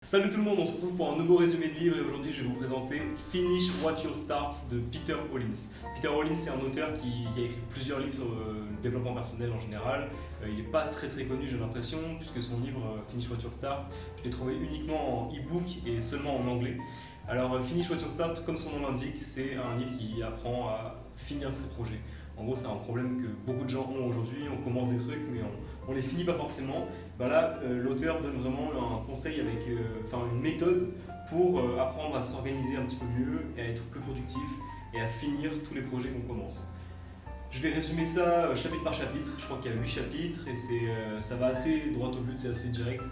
Salut tout le monde, on se retrouve pour un nouveau résumé de livre et aujourd'hui je vais vous présenter Finish What You Start de Peter Hollins. Peter Hollins c'est un auteur qui a écrit plusieurs livres sur le développement personnel en général. Il n'est pas très connu j'ai l'impression puisque son livre Finish What You Start je l'ai trouvé uniquement en e-book et seulement en anglais. Alors Finish What You Start comme son nom l'indique c'est un livre qui apprend à finir ses projets. En gros, c'est un problème que beaucoup de gens ont aujourd'hui. On commence des trucs, mais on les finit pas forcément. Là, l'auteur donne vraiment un conseil avec une méthode pour apprendre à s'organiser un petit peu mieux et à être plus productif et à finir tous les projets qu'on commence. Je vais résumer ça chapitre par chapitre. Je crois qu'il y a 8 chapitres et ça va assez droit au but, c'est assez direct.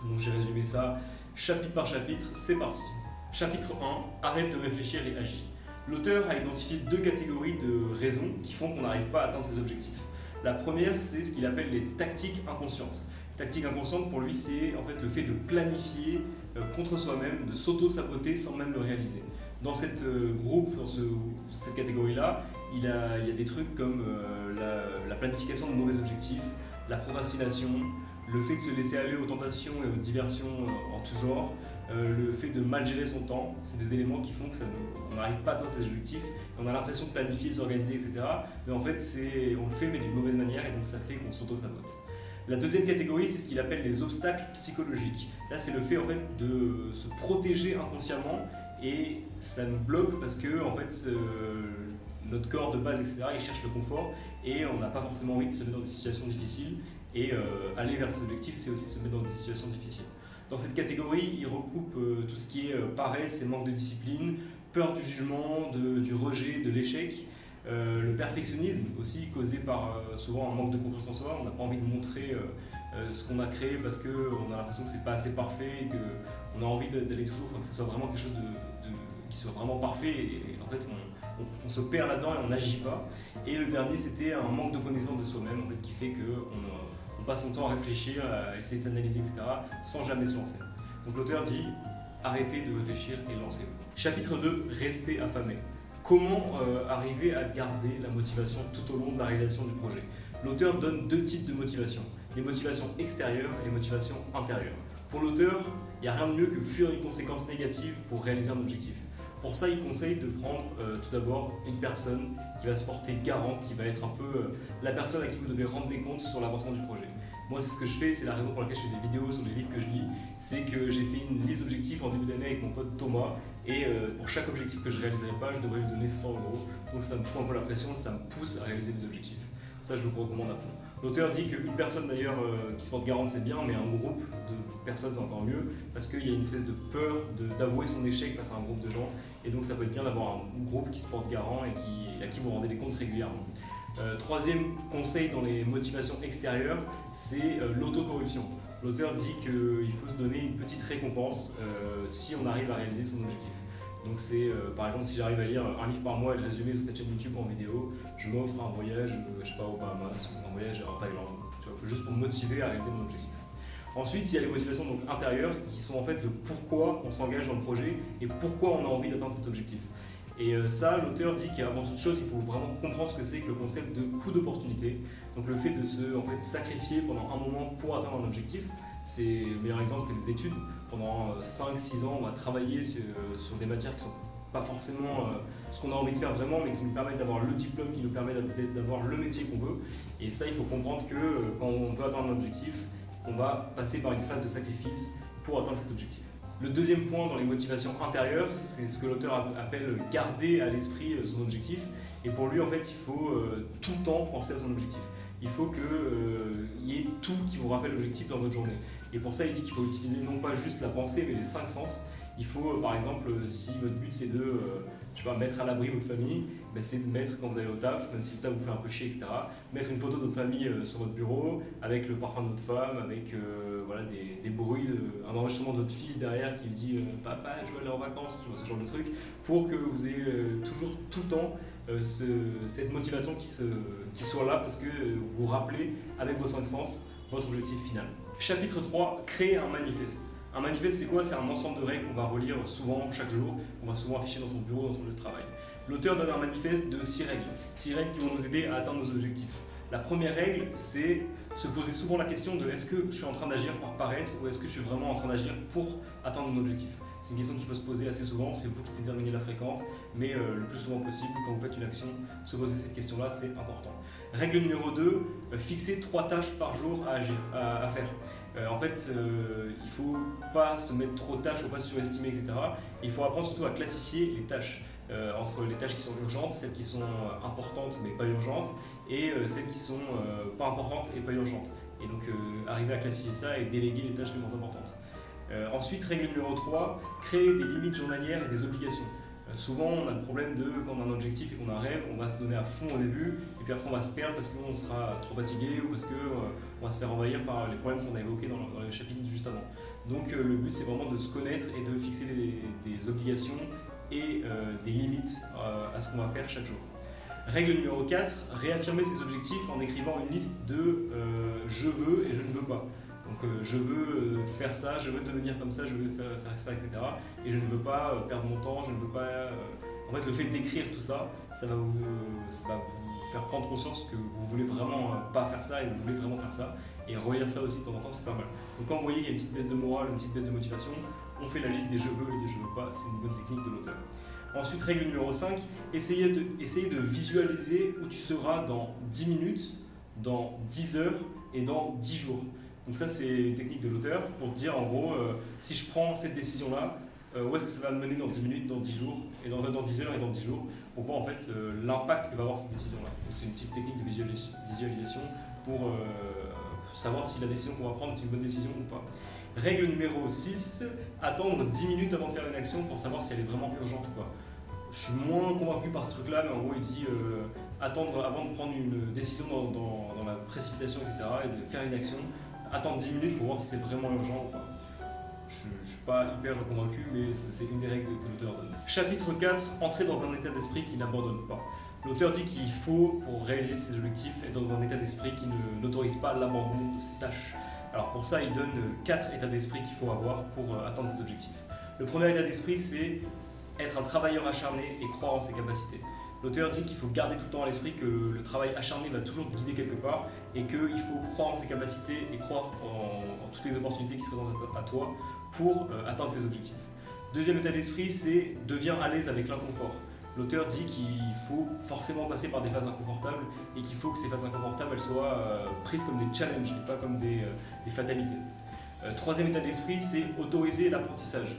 Donc j'ai résumé ça chapitre par chapitre. C'est parti. Chapitre 1, arrête de réfléchir et agis. L'auteur a identifié deux catégories de raisons qui font qu'on n'arrive pas à atteindre ses objectifs. La première, c'est ce qu'il appelle les tactiques inconscientes. Tactique inconsciente, pour lui, c'est en fait le fait de planifier contre soi-même, de s'auto-saboter sans même le réaliser. Dans cette cette catégorie-là, il y a des trucs comme la planification de mauvais objectifs, la procrastination, le fait de se laisser aller aux tentations et aux diversions en tout genre, le fait de mal gérer son temps, c'est des éléments qui font qu'on n'arrive pas à atteindre ses objectifs, on a l'impression de planifier, de s'organiser, etc. Mais en fait, on le fait mais d'une mauvaise manière et donc ça fait qu'on s'auto-sabote. La deuxième catégorie, c'est ce qu'il appelle les obstacles psychologiques. Là, c'est le fait en fait de se protéger inconsciemment et ça nous bloque parce que en fait, notre corps de base, etc., il cherche le confort et on n'a pas forcément envie de se mettre dans des situations difficiles et aller vers ses objectifs, c'est aussi se mettre dans des situations difficiles. Dans cette catégorie, il recoupe tout ce qui est paresse et manque de discipline, peur du jugement, du rejet, de l'échec, le perfectionnisme aussi causé par souvent un manque de confiance en soi. On n'a pas envie de montrer ce qu'on a créé parce qu'on a l'impression que c'est pas assez parfait et qu'on a envie d'aller toujours, que ce soit vraiment quelque chose qui soit vraiment parfait et en fait on se perd là-dedans et on n'agit pas. Et le dernier c'était un manque de connaissance de soi-même en fait, qui fait qu'on passe son temps à réfléchir, à essayer de s'analyser, etc. sans jamais se lancer. Donc l'auteur dit arrêtez de réfléchir et lancez-vous. Chapitre 2, restez affamé. Comment arriver à garder la motivation tout au long de la réalisation du projet? L'auteur donne deux types de motivation, les motivations extérieures et les motivations intérieures. Pour l'auteur, il n'y a rien de mieux que fuir une conséquence négative pour réaliser un objectif. Pour ça, il conseille de prendre tout d'abord une personne qui va se porter garante, qui va être un peu la personne à qui vous devez rendre des comptes sur l'avancement du projet. Moi, c'est ce que je fais, c'est la raison pour laquelle je fais des vidéos sur les livres que je lis, c'est que j'ai fait une liste d'objectifs en début d'année avec mon pote Thomas, et pour chaque objectif que je ne réaliserai pas, je devrais lui donner 100 €. Donc ça me fout un peu la pression, ça me pousse à réaliser des objectifs. Ça, je vous recommande à fond. L'auteur dit qu'une personne d'ailleurs qui se porte garante, c'est bien, mais un groupe de personnes, c'est encore mieux, parce qu'il y a une espèce de peur d'avouer son échec face à un groupe de gens, et donc ça peut être bien d'avoir un groupe qui se porte garant et à qui vous rendez des comptes régulièrement. Troisième conseil dans les motivations extérieures, c'est l'autocorruption. L'auteur dit qu'il faut se donner une petite récompense si on arrive à réaliser son objectif. Donc c'est par exemple si j'arrive à lire un livre par mois et le résumer sur cette chaîne YouTube en vidéo, je m'offre un voyage, je sais pas, au Bahamas ou un voyage en Thaïlande, juste pour me motiver à réaliser mon objectif. Ensuite, il y a les motivations donc intérieures qui sont en fait le pourquoi on s'engage dans le projet et pourquoi on a envie d'atteindre cet objectif. Et ça, l'auteur dit qu'avant toute chose, il faut vraiment comprendre ce que c'est que le concept de coût d'opportunité. Donc le fait de se sacrifier pendant un moment pour atteindre un objectif. Le meilleur exemple, c'est les études. Pendant 5-6 ans, on va travailler sur des matières qui ne sont pas forcément ce qu'on a envie de faire vraiment, mais qui nous permettent d'avoir le diplôme, qui nous permettent d'avoir le métier qu'on veut. Et ça, il faut comprendre que quand on veut atteindre un objectif, on va passer par une phase de sacrifice pour atteindre cet objectif. Le deuxième point dans les motivations intérieures, c'est ce que l'auteur appelle garder à l'esprit son objectif. Et pour lui, en fait, il faut tout le temps penser à son objectif. Il faut qu'il y ait tout qui vous rappelle l'objectif dans votre journée. Et pour ça, il dit qu'il faut utiliser non pas juste la pensée, mais les 5 sens. Il faut, par exemple, si votre but c'est de mettre à l'abri votre famille, c'est de mettre quand vous allez au taf, même si le taf vous fait un peu chier, etc., mettre une photo de votre famille sur votre bureau, avec le parfum de votre femme, avec des bruits, un enregistrement de votre fils derrière qui lui dit Papa, je veux aller en vacances, ce genre de truc, pour que vous ayez toujours, tout le temps, cette motivation qui soit là, parce que vous vous rappelez, avec vos 5 sens, votre objectif final. Chapitre 3, créer un manifeste. Un manifeste, c'est quoi? C'est un ensemble de règles qu'on va relire souvent, chaque jour, qu'on va souvent afficher dans son bureau, dans son lieu de travail. L'auteur donne un manifeste de 6 règles. 6 règles qui vont nous aider à atteindre nos objectifs. La première règle, c'est se poser souvent la question de est-ce que je suis en train d'agir par paresse ou est-ce que je suis vraiment en train d'agir pour atteindre mon objectif. C'est une question qu'il faut se poser assez souvent, c'est vous qui déterminez la fréquence, mais le plus souvent possible, quand vous faites une action, se poser cette question-là, c'est important. Règle numéro 2, fixer 3 tâches par jour à faire. En fait, il ne faut pas se mettre trop de tâches, il ne faut pas se surestimer, etc. Et il faut apprendre surtout à classifier les tâches entre les tâches qui sont urgentes, celles qui sont importantes mais pas urgentes, et celles qui sont pas importantes et pas urgentes. Et donc arriver à classifier ça et déléguer les tâches les moins importantes. Ensuite, règle numéro 3, créer des limites journalières et des obligations. Souvent, on a le problème de quand on a un objectif et qu'on a un rêve, on va se donner à fond au début, et puis après on va se perdre parce qu'on sera trop fatigué ou parce qu'on va se faire envahir par les problèmes qu'on a évoqués dans le chapitre juste avant. Donc le but, c'est vraiment de se connaître et de fixer des obligations et des limites à ce qu'on va faire chaque jour. Règle numéro 4, réaffirmer ses objectifs en écrivant une liste de je veux et je ne veux pas. Donc je veux faire ça, je veux devenir comme ça, je veux faire ça, etc. Et je ne veux pas perdre mon temps, je ne veux pas... En fait, le fait d'écrire tout ça, ça va vous faire prendre conscience que vous voulez vraiment pas faire ça et vous voulez vraiment faire ça. Et relire ça aussi de temps en temps, c'est pas mal. Donc quand vous voyez qu'il y a une petite baisse de morale, une petite baisse de motivation, on fait la liste des je veux et des je veux pas, c'est une bonne technique de l'auteur. Ensuite, règle numéro 5, essayez de visualiser où tu seras dans 10 minutes, dans 10 heures et dans 10 jours. Donc ça, c'est une technique de l'auteur pour dire en gros, si je prends cette décision-là, où est-ce que ça va me mener dans 10 minutes, dans 10 jours, et dans 10 heures et dans 10 jours, pour voir en fait l'impact que va avoir cette décision-là. Donc c'est une petite technique de visualisation pour savoir si la décision qu'on va prendre est une bonne décision ou pas. Règle numéro 6, attendre 10 minutes avant de faire une action pour savoir si elle est vraiment urgente ou pas. Je suis moins convaincu par ce truc-là, mais en gros il dit attendre avant de prendre une décision dans la précipitation, etc. et de faire une action, attendre 10 minutes pour voir si c'est vraiment urgent ou pas. Je ne suis pas hyper convaincu, mais c'est une des règles que l'auteur donne. Chapitre 4, entrer dans un état d'esprit qui n'abandonne pas. L'auteur dit qu'il faut, pour réaliser ses objectifs, être dans un état d'esprit qui n'autorise pas l'abandon de ses tâches. Alors pour ça, il donne 4 états d'esprit qu'il faut avoir pour atteindre ses objectifs. Le premier état d'esprit, c'est être un travailleur acharné et croire en ses capacités. L'auteur dit qu'il faut garder tout le temps à l'esprit que le travail acharné va toujours te guider quelque part et qu'il faut croire en ses capacités et croire en toutes les opportunités qui se présentent à toi pour atteindre tes objectifs. Deuxième état d'esprit, c'est deviens à l'aise avec l'inconfort. L'auteur dit qu'il faut forcément passer par des phases inconfortables et qu'il faut que ces phases inconfortables elles soient prises comme des challenges et pas comme des fatalités. Troisième état d'esprit, c'est autoriser l'apprentissage.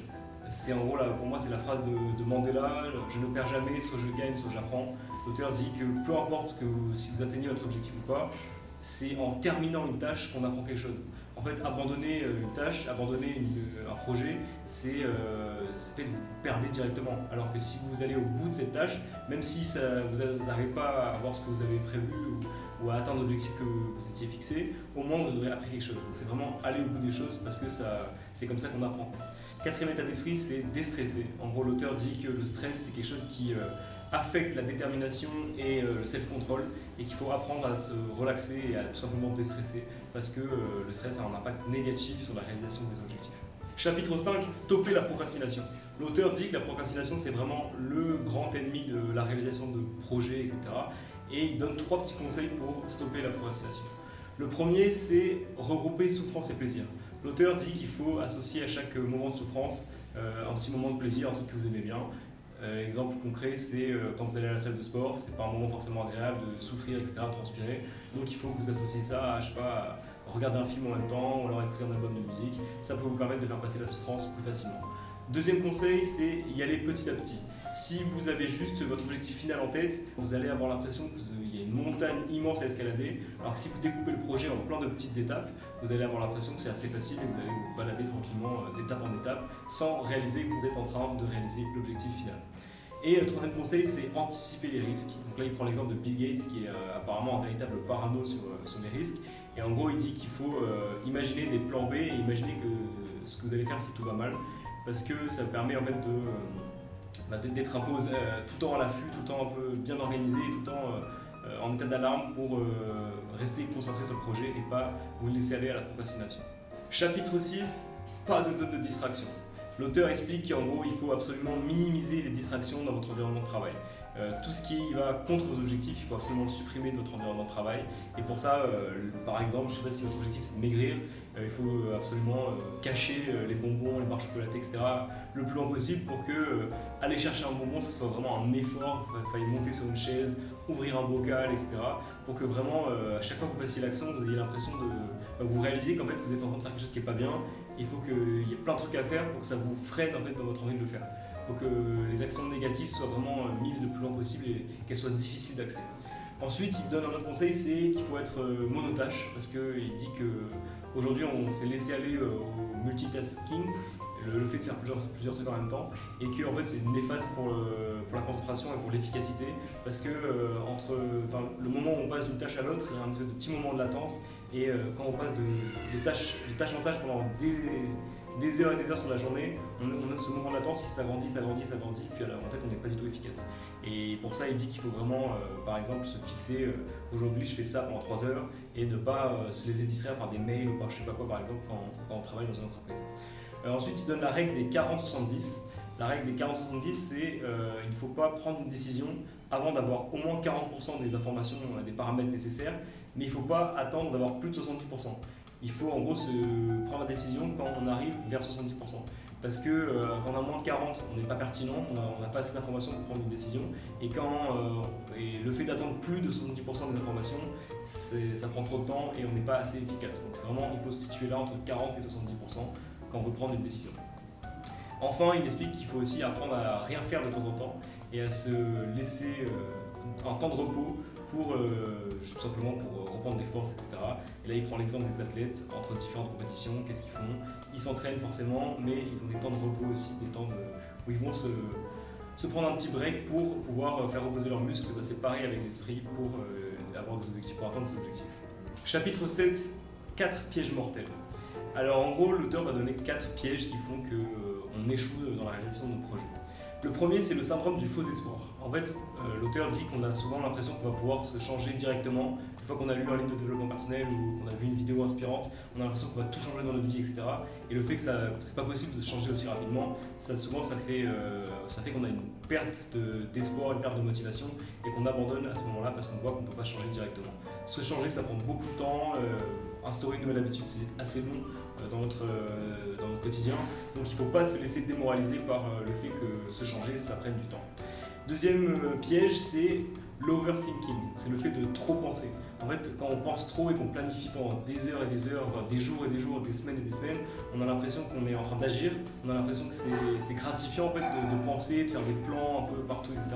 C'est en gros, là, pour moi, c'est la phrase de Mandela, je ne perds jamais, soit je gagne, soit j'apprends. L'auteur dit que peu importe si vous atteignez votre objectif ou pas, c'est en terminant une tâche qu'on apprend quelque chose. En fait, abandonner une tâche, abandonner un projet, c'est fait que vous perdez directement. Alors que si vous allez au bout de cette tâche, même si vous n'arrivez pas à avoir ce que vous avez prévu ou à atteindre l'objectif que vous étiez fixé, au moins vous aurez appris quelque chose. Donc c'est vraiment aller au bout des choses parce que c'est comme ça qu'on apprend. Quatrième état d'esprit, c'est déstresser. En gros, l'auteur dit que le stress, c'est quelque chose qui affecte la détermination et le self-control et qu'il faut apprendre à se relaxer et à tout simplement déstresser parce que le stress a un impact négatif sur la réalisation des objectifs. Chapitre 5, stopper la procrastination. L'auteur dit que la procrastination, c'est vraiment le grand ennemi de la réalisation de projets, etc. Et il donne 3 petits conseils pour stopper la procrastination. Le premier, c'est regrouper souffrance et plaisir. L'auteur dit qu'il faut associer à chaque moment de souffrance un petit moment de plaisir, un truc que vous aimez bien. Exemple concret, c'est quand vous allez à la salle de sport, c'est pas un moment forcément agréable de souffrir, etc., de transpirer. Donc il faut que vous associez ça à, je sais pas, à regarder un film en même temps ou alors écouter un album de musique. Ça peut vous permettre de faire passer la souffrance plus facilement. Deuxième conseil, c'est y aller petit à petit. Si vous avez juste votre objectif final en tête, vous allez avoir l'impression qu'il y a une montagne immense à escalader, alors que si vous découpez le projet en plein de petites étapes, vous allez avoir l'impression que c'est assez facile et vous allez vous balader tranquillement d'étape en étape sans réaliser que vous êtes en train de réaliser l'objectif final. Et le troisième conseil, c'est anticiper les risques. Donc là, il prend l'exemple de Bill Gates qui est apparemment un véritable parano sur les risques. Et en gros, il dit qu'il faut imaginer des plans B et imaginer que ce que vous allez faire si tout va mal, parce que ça permet en fait d'être un peu tout le temps à l'affût, tout le temps un peu bien organisé, tout le temps en état d'alarme pour rester concentré sur le projet et pas vous laisser aller à la procrastination. Chapitre 6, pas de zone de distraction. L'auteur explique qu'en gros, il faut absolument minimiser les distractions dans votre environnement de travail. Tout ce qui va contre vos objectifs, il faut absolument le supprimer de votre environnement de travail. Et pour ça, par exemple, je ne sais pas si votre objectif c'est de maigrir, il faut absolument cacher les bonbons, les barres chocolatées, etc. le plus loin possible pour que aller chercher un bonbon, ce soit vraiment un effort. Il faille monter sur une chaise, ouvrir un bocal, etc. Pour que vraiment, à chaque fois que vous fassiez l'action, vous ayez l'impression de vous réaliser qu'en fait vous êtes en train de faire quelque chose qui n'est pas bien. Il faut qu'il y ait plein de trucs à faire pour que ça vous freine en fait, dans votre envie de le faire. Il faut que les actions négatives soient vraiment mises le plus loin possible et qu'elles soient difficiles d'accès. Ensuite, il donne un autre conseil, c'est qu'il faut être monotâche, parce qu'il dit qu'aujourd'hui on s'est laissé aller au multitasking, le fait de faire plusieurs trucs en même temps, et que en fait, c'est néfaste pour la concentration et pour l'efficacité, parce que le moment où on passe d'une tâche à l'autre, il y a un espèce de petit moment de latence, et quand on passe de tâche en tâche pendant des heures et des heures sur la journée, on a ce moment de latence, il s'agrandit, puis alors, en fait on n'est pas du tout efficace. Et pour ça il dit qu'il faut vraiment, par exemple, se fixer, aujourd'hui je fais ça pendant 3 heures, et ne pas se laisser distraire par des mails ou par je sais pas quoi par exemple quand on travaille dans une entreprise. Ensuite il donne la règle des 40-70. La règle des 40-70 c'est il ne faut pas prendre une décision avant d'avoir au moins 40% des informations, des paramètres nécessaires, mais il ne faut pas attendre d'avoir plus de 70%. Il faut en gros se prendre la décision quand on arrive vers 70%. Parce que quand on a moins de 40, on n'est pas pertinent, on n'a pas assez d'informations pour prendre une décision. Et et le fait d'attendre plus de 70% des informations, ça prend trop de temps et on n'est pas assez efficace. Donc vraiment, il faut se situer là entre 40 et 70% quand on veut prendre une décision. Enfin, il explique qu'il faut aussi apprendre à rien faire de temps en temps et à se laisser un temps de repos pour tout simplement pour reprendre des forces, etc. Et là, il prend l'exemple des athlètes entre différentes compétitions, qu'est-ce qu'ils font? Ils s'entraînent forcément, mais ils ont des temps de repos aussi, des temps où ils vont se prendre un petit break pour pouvoir faire reposer leurs muscles. C'est pareil avec l'esprit pour avoir des objectifs, pour atteindre ces objectifs. Chapitre 7, 4 pièges mortels. Alors en gros, l'auteur va donner 4 pièges qui font qu'on échoue dans la réalisation de nos projets. Le premier, c'est le syndrome du faux espoir. En fait, l'auteur dit qu'on a souvent l'impression qu'on va pouvoir se changer directement. Une fois qu'on a lu un livre de développement personnel ou qu'on a vu une vidéo inspirante, on a l'impression qu'on va tout changer dans notre vie, etc. Et le fait que c'est pas possible de changer aussi rapidement, ça fait qu'on a une perte d'espoir, une perte de motivation et qu'on abandonne à ce moment-là parce qu'on voit qu'on ne peut pas changer directement. Se changer, ça prend beaucoup de temps. Instaurer une nouvelle habitude, c'est assez long dans notre quotidien. Donc il ne faut pas se laisser démoraliser par le fait que se changer, ça prenne du temps. Deuxième piège, c'est l'overthinking. C'est le fait de trop penser. En fait, quand on pense trop et qu'on planifie pendant des heures et des heures, des jours et des jours, des semaines et des semaines, on a l'impression qu'on est en train d'agir, on a l'impression que c'est gratifiant en fait, de penser, de faire des plans un peu partout, etc.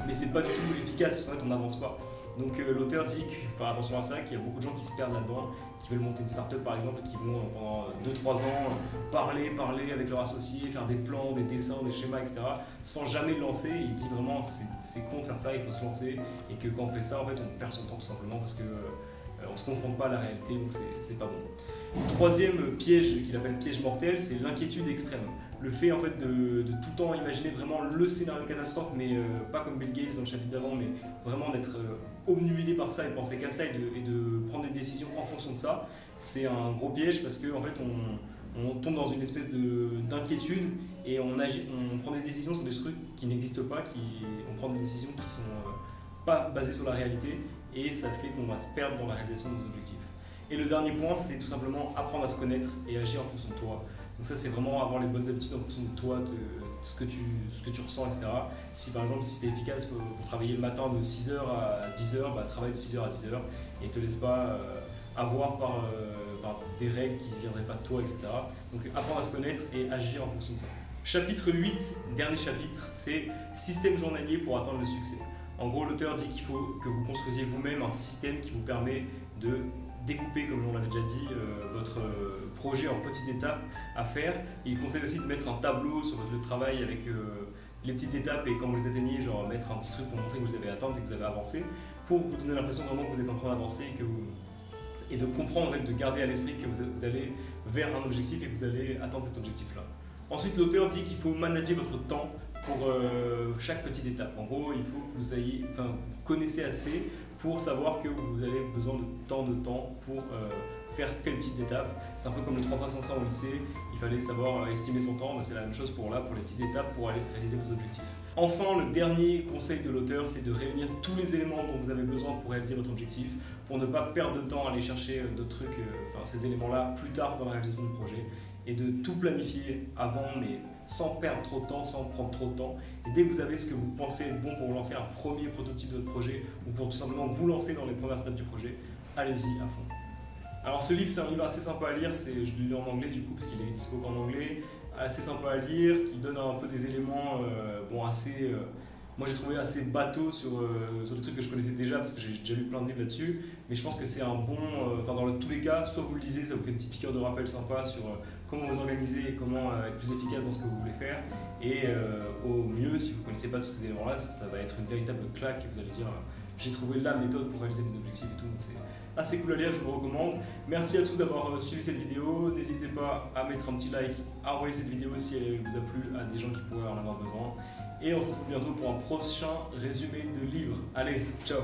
Mais c'est pas du tout efficace parce qu'en fait on n'avance pas. Donc l'auteur dit qu'il faut faire attention à ça, qu'il y a beaucoup de gens qui se perdent là-dedans, qui veulent monter une start-up par exemple, qui vont pendant 2-3 ans parler avec leurs associés, faire des plans, des dessins, des schémas, etc. sans jamais le lancer. Il dit vraiment c'est con de faire ça, il faut se lancer et que quand on fait ça, en fait, on perd son temps tout simplement parce qu'on ne se confronte pas à la réalité, donc c'est pas bon. Troisième piège qu'il appelle piège mortel, c'est l'inquiétude extrême. Le fait en fait de tout le temps imaginer vraiment le scénario de catastrophe, mais pas comme Bill Gates dans le chapitre d'avant, mais vraiment d'être obnubilé par ça et de penser qu'à ça et de prendre des décisions en fonction de ça, c'est un gros piège parce qu'en fait on tombe dans une espèce d'inquiétude et on prend des décisions sur des trucs qui n'existent pas, on prend des décisions qui sont pas basées sur la réalité et ça fait qu'on va se perdre dans la réalisation de nos objectifs. Et le dernier point, c'est tout simplement apprendre à se connaître et agir en fonction de toi. Donc ça, c'est vraiment avoir les bonnes habitudes en fonction de toi, de ce que tu ressens, etc. Si par exemple, si tu es efficace pour travailler le matin de 6h à 10h, travaille de 6h à 10h et ne te laisse pas avoir par des règles qui ne viendraient pas de toi, etc. Donc apprendre à se connaître et agir en fonction de ça. Chapitre 8, dernier chapitre, c'est système journalier pour atteindre le succès. En gros, l'auteur dit qu'il faut que vous construisiez vous-même un système qui vous permet de découper, comme on l'avait déjà dit, votre projet en petites étapes à faire. Et il conseille aussi de mettre un tableau sur votre lieu de travail avec les petites étapes et quand vous les atteignez, genre mettre un petit truc pour montrer que vous avez atteint et que vous avez avancé, pour vous donner l'impression vraiment que vous êtes en train d'avancer et de comprendre, en fait, de garder à l'esprit que vous allez vers un objectif et que vous allez atteindre cet objectif-là. Ensuite, l'auteur dit qu'il faut manager votre temps pour chaque petite étape. En gros, il faut que vous connaissez assez pour savoir que vous avez besoin de tant de temps pour faire quel type d'étape. C'est un peu comme le 3x500 au lycée, il fallait savoir estimer son temps, c'est la même chose pour les petites étapes pour aller réaliser vos objectifs. Enfin, le dernier conseil de l'auteur, c'est de réunir tous les éléments dont vous avez besoin pour réaliser votre objectif, pour ne pas perdre de temps à aller chercher d'autres trucs, ces éléments-là plus tard dans la réalisation du projet, et de tout planifier avant, mais sans perdre trop de temps, sans prendre trop de temps. Et dès que vous avez ce que vous pensez être bon pour lancer un premier prototype de votre projet, ou pour tout simplement vous lancer dans les premières étapes du projet, allez-y à fond. Alors ce livre, c'est un livre assez sympa à lire, je l'ai lu en anglais du coup, parce qu'il est dispo qu'en anglais, assez sympa à lire, qui donne un peu des éléments assez... moi j'ai trouvé assez bateau sur des trucs que je connaissais déjà, parce que j'ai déjà lu plein de livres là-dessus, mais je pense que c'est un bon... dans tous les cas, soit vous le lisez, ça vous fait une petite piqûre de rappel sympa sur comment vous organiser et comment être plus efficace dans ce que vous voulez faire, et au mieux, si vous ne connaissez pas tous ces éléments-là, ça va être une véritable claque, et vous allez dire j'ai trouvé la méthode pour réaliser mes objectifs et tout, donc c'est assez cool à lire, je vous le recommande. Merci à tous d'avoir suivi cette vidéo, n'hésitez pas à mettre un petit like, à envoyer cette vidéo si elle vous a plu à des gens qui pourraient en avoir besoin, et on se retrouve bientôt pour un prochain résumé de livre. Allez, ciao!